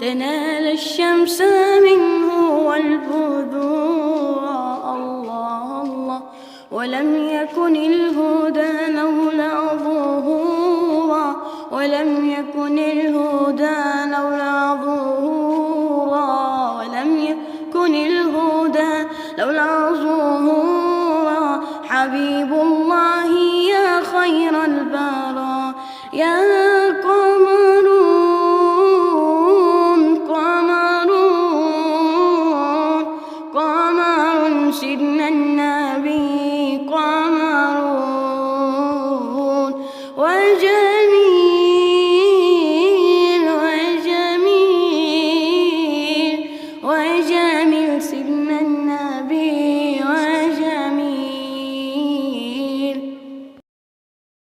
تنال الشمس منه والبذور. الله الله ولم يكن الهدى لولا ظهورا، ولم يكن الهدى لولا ظهورا، ولم يكن الهدى لولا ظهورا. حبيب الله يا خير البرى، يا قمرون قمرون قمر سيدنا النبي قمرون. وجميل وجميل وجميل